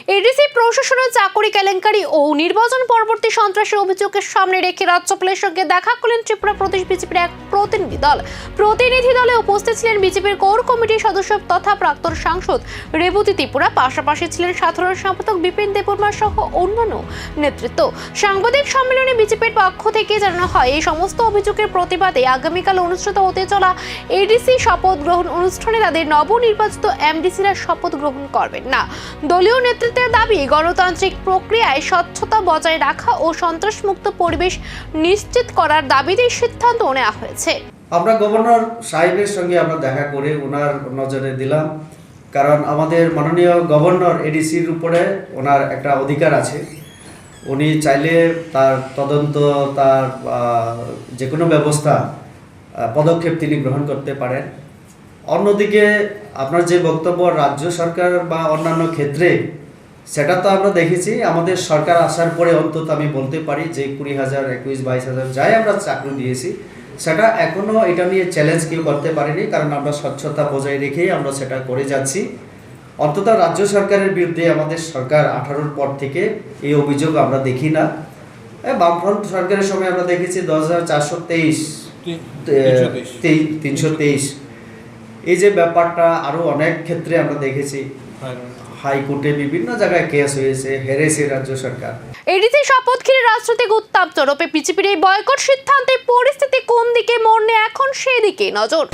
ADC প্রশাসনের চাকরি কেলেঙ্কারি ও নির্বাচন পরবর্তী সন্ত্রাসের অভিযোগের সামনে রেখে রাজ্যপালের সঙ্গে দেখা করলেন ত্রিপুরা প্রদেশ বিজেপির এক প্রতিনিধি দল। প্রতিনিধি দলে উপস্থিত ছিলেন বিজেপির কোর কমিটির সদস্য তথা প্রাক্তন সাংসদ রেবতী ত্রিপুরা, পাশাপাশি ছিলেন সাধারণ সম্পাদক বিপিন দেববর্মা সহ অন্যান্য নেতৃত্ব। সাংবাদিক সম্মেলনে বিজেপির পক্ষ থেকে জানানো হয়, এই সমস্ত অভিযোগের প্রতিবাদে আগামীকাল অনুষ্ঠিত হতে চলা এডিসি শপথ গ্রহণ অনুষ্ঠানে তাদের নবনির্বাচিত এমডিসিরা শপথ গ্রহণ করবেন না। দলীয় নেতৃত্বের দাবি, গণতান্ত্রিক প্রক্রিয়ায় স্বচ্ছতা বজায় রাখা ও সন্ত্রাসমুক্ত পরিবেশ নিশ্চিত করার দাবিতে সিদ্ধান্ত নেওয়া হয়েছে। আমরা গভর্নর সাহেবের সঙ্গে আমরা দেখা করে ওনার নজরে দিলাম, কারণ আমাদের মাননীয় গভর্নর এডিসির উপরে ওনার একটা অধিকার আছে। উনি চাইলে তার তদন্ত, তার যে কোনো ব্যবস্থা পদক্ষেপ তিনি গ্রহণ করতে পারেন। অন্যদিকে আপনার যে বক্তব্য রাজ্য সরকার বা অন্যান্য ক্ষেত্রে, সেটা তো আমরা দেখেছি। আমাদের সরকার আসার পরে অন্তত আমি বলতে পারি যে 20,000, 21-22,000 যাই আমরা চাকরি দিয়েছি, সেটা এখনও এটা নিয়ে চ্যালেঞ্জ কেউ করতে পারেনি, কারণ আমরা স্বচ্ছতা বজায় রেখেই আমরা সেটা করে যাচ্ছি। অন্তত রাজ্য সরকারের বিরুদ্ধে আমাদের সরকার 18-র পর থেকে এই অভিযোগ আমরা দেখি না। বামফ্রন্ট সরকারের সময় আমরা দেখেছি 323 এই যে ব্যাপারটা, আরও অনেক ক্ষেত্রে আমরা দেখেছি হাইকোর্টে বিভিন্ন জায়গায় কেস হয়েছে, হেরেছে রাজ্য সরকার। এডিসি শপথ ঘিরে রাজনৈতিক উত্তাপ চরপে বিজেপির এই বয়কট সিদ্ধান্তের পরিস্থিতি কোন দিকে মোড় নেয় এখন সেদিকে নজর।